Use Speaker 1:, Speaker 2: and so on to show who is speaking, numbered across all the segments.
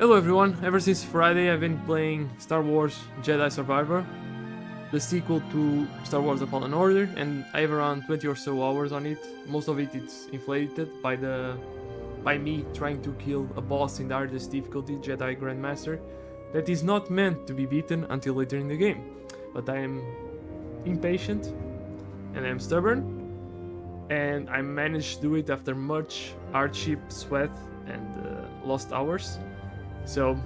Speaker 1: Hello everyone, ever since Friday I've been playing Star Wars Jedisurvivor, the sequel to Star Wars The Fallen Order, and I have around 20 or so hours on it. Most of it is inflated by me trying to kill a boss in the hardest difficulty, Jedi Grandmaster, that is not meant to be beaten until later in the game. But I am impatient and I am stubborn, and I managed to do it after much hardship, sweat and lost hours. So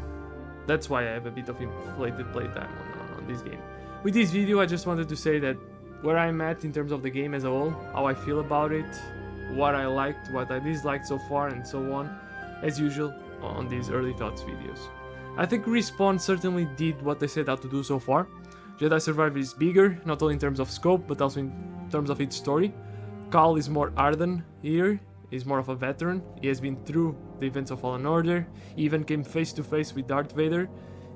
Speaker 1: that's why I have a bit of inflated playtime on this game. With this video I just wanted to say that where I'm at in terms of the game as a whole, how I feel about it, what I liked, what I disliked so far and so on, as usual on these early thoughts videos. I think Respawn certainly did what they set out to do so far. Jedisurvivor is bigger, not only in terms of scope but also in terms of its story. Cal is more ardent here, he's more of a veteran, he has been through the events of Fallen Order, he even came face to face with Darth Vader.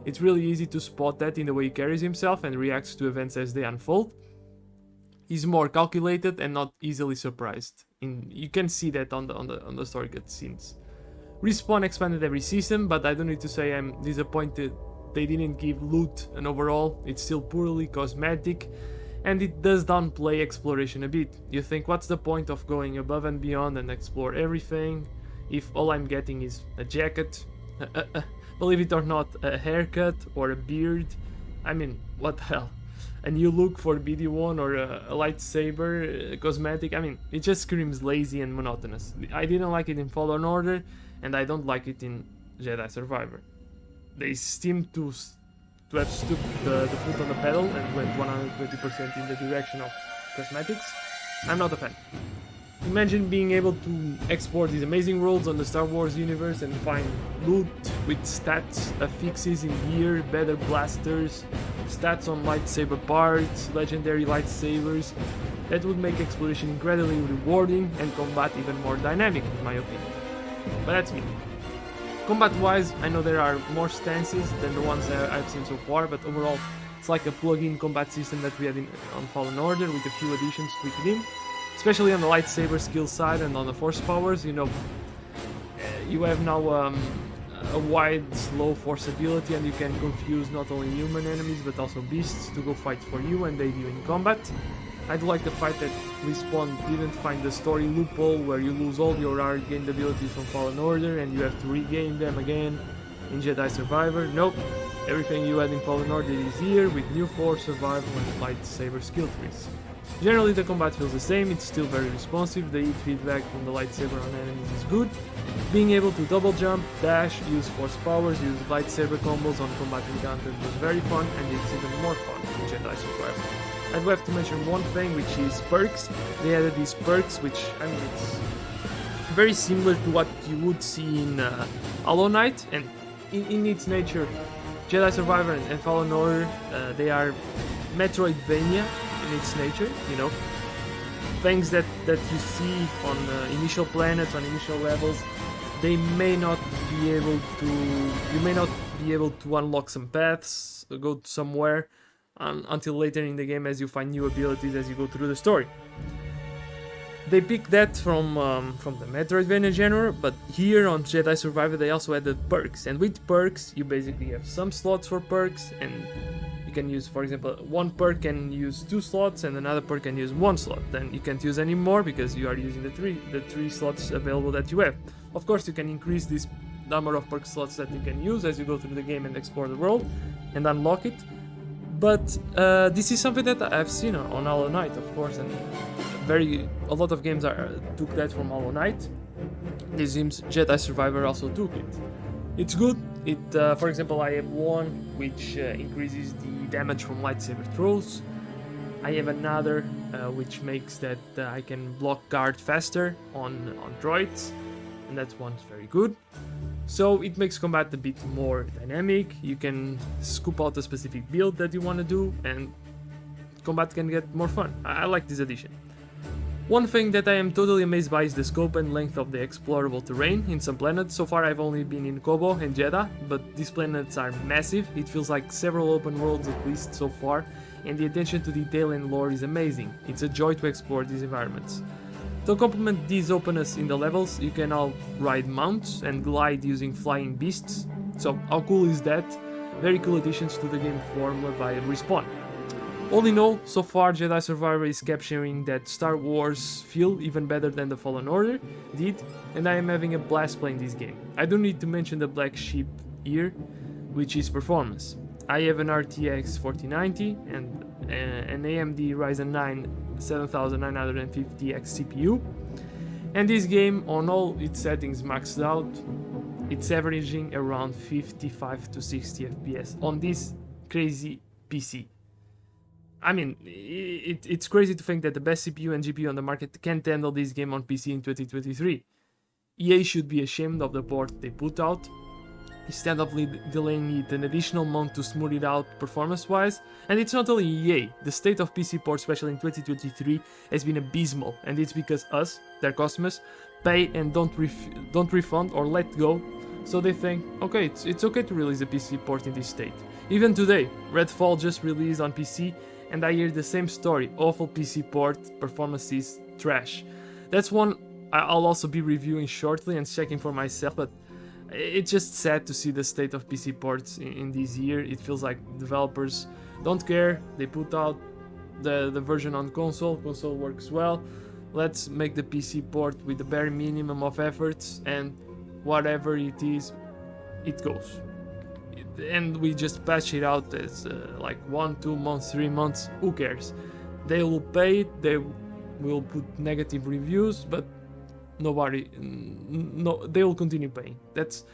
Speaker 1: It's really easy to spot that in the way he carries himself and reacts to events as they unfold. He's more calculated and not easily surprised. You can see that on the story cutscenes. Respawn expanded every season, but I don't need to say I'm disappointed they didn't give loot an overall. It's still poorly cosmetic, and it does downplay exploration a bit. You think, what's the point of going above and beyond and explore everything if all I'm getting is a jacket, believe it or not, a haircut or a beard? I mean, what the hell? A new look for BD1 or a lightsaber cosmetic? I mean, it just screams lazy and monotonous. I didn't like it in Fallen Order, and I don't like it in Jedisurvivor. They seem to have stooped the foot on the pedal and went 120% in the direction of cosmetics. I'm not a fan. Imagine being able to explore these amazing worlds on the Star Wars universe and find loot with stats, affixes in gear, better blasters, stats on lightsaber parts, legendary lightsabers. That would make exploration incredibly rewarding and combat even more dynamic, in my opinion. But that's me. Combat-wise, I know there are more stances than the ones that I've seen so far, but overall it's like a plug-in combat system that we had on Fallen Order with a few additions tweaked in, especially on the lightsaber skill side and on the force powers. You know, you have now a wide, slow force ability, and you can confuse not only human enemies but also beasts to go fight for you and aid you in combat. I do like the fact that Respawn didn't find the story loophole where you lose all your hard gained abilities from Fallen Order and you have to regain them again in Jedisurvivor. Nope, everything you had in Fallen Order is here with new force, survival and lightsaber skill trees. Generally the combat feels the same, it's still very responsive, the hit feedback from the lightsaber on enemies is good. Being able to double jump, dash, use force powers, use lightsaber combos on combat encounters was very fun, and it's even more fun in Jedisurvivor. I do have to mention one thing, which is perks. They added these perks, which, I mean, it's very similar to what you would see in Hollow Knight, and in its nature, Jedisurvivor and Fallen Order, they are Metroidvania in its nature, you know. Things that you see on initial planets, on initial levels, they may not be able to, you may not be able to unlock some paths, go somewhere, until later in the game as you find new abilities as you go through the story. They picked that from the Metroidvania genre, but here on Jedisurvivor they also added perks, and with perks you basically have some slots for perks, and you can use, for example, one perk can use 2 slots and another perk can use 1 slot. Then you can't use any more because you are using the three slots available that you have. Of course you can increase this number of perk slots that you can use as you go through the game and explore the world and unlock it. But this is something that I've seen on Hollow Knight, of course, and a lot of games took that from Hollow Knight. This seems Jedisurvivor also took it. It's good. For example, I have one which increases the damage from lightsaber throws. I have another which makes that I can block guard faster on droids, and that one's very good. So it makes combat a bit more dynamic. You can scoop out a specific build that you want to do, and combat can get more fun. I like this addition. One thing that I am totally amazed by is the scope and length of the explorable terrain in some planets. So far I've only been in Kobo and Jeddah, but these planets are massive. It feels like several open worlds at least so far, and the attention to detail and lore is amazing. It's a joy to explore these environments. To complement this openness in the levels, you can now ride mounts and glide using flying beasts. So how cool is that? Very cool additions to the game formula by Respawn. All in all, so far Jedi Survivor is capturing that Star Wars feel even better than the Fallen Order did, and I am having a blast playing this game. I don't need to mention the black sheep here, which is performance. I have an RTX 4090 and an AMD Ryzen 9 7950X CPU, and this game on all its settings maxed out, it's averaging around 55 to 60 FPS on this crazy PC. I mean, it's crazy to think that the best CPU and GPU on the market can't handle this game on PC in 2023. EA should be ashamed of the port they put out, instead of delaying it an additional month to smooth it out performance-wise. And it's not only EA, the state of PC ports, especially in 2023, has been abysmal, and it's because us, their customers, pay and don't refund or let go, so they think, okay, it's okay to release a PC port in this state. Even today, Redfall just released on PC, and I hear the same story, awful PC port, performance is trash. That's one I'll also be reviewing shortly and checking for myself, but it's just sad to see the state of PC ports in this year. It feels like developers don't care, they put out the version on console works well, let's make the PC port with the bare minimum of efforts, and whatever it is, it goes. And we just patch it out as like 1, 2 months, 3 months, who cares? They will pay it, they will put negative reviews, but nobody, no, they will continue paying. That's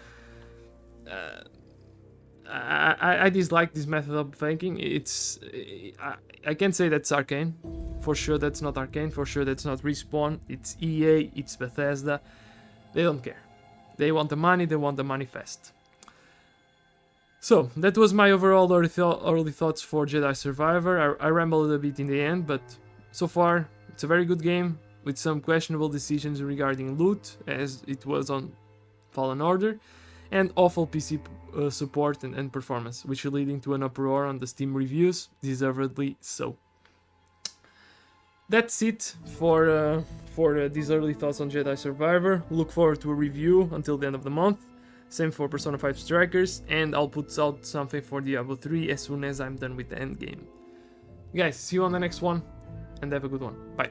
Speaker 1: I dislike this method of thinking. It's I can't say that's Arcane, for sure that's not Arcane, for sure that's not Respawn, it's EA, it's Bethesda. They don't care, they want the money fast. So that was my overall early thoughts for Jedi Survivor. I rambled a bit in the end, but so far it's a very good game with some questionable decisions regarding loot, as it was on Fallen Order, and awful PC support and performance, which are leading to an uproar on the Steam reviews, deservedly so. That's it for these early thoughts on Jedi Survivor. Look forward to a review until the end of the month. Same for Persona 5 Strikers, and I'll put out something for Diablo 3 as soon as I'm done with the endgame. Guys, see you on the next one, and have a good one. Bye.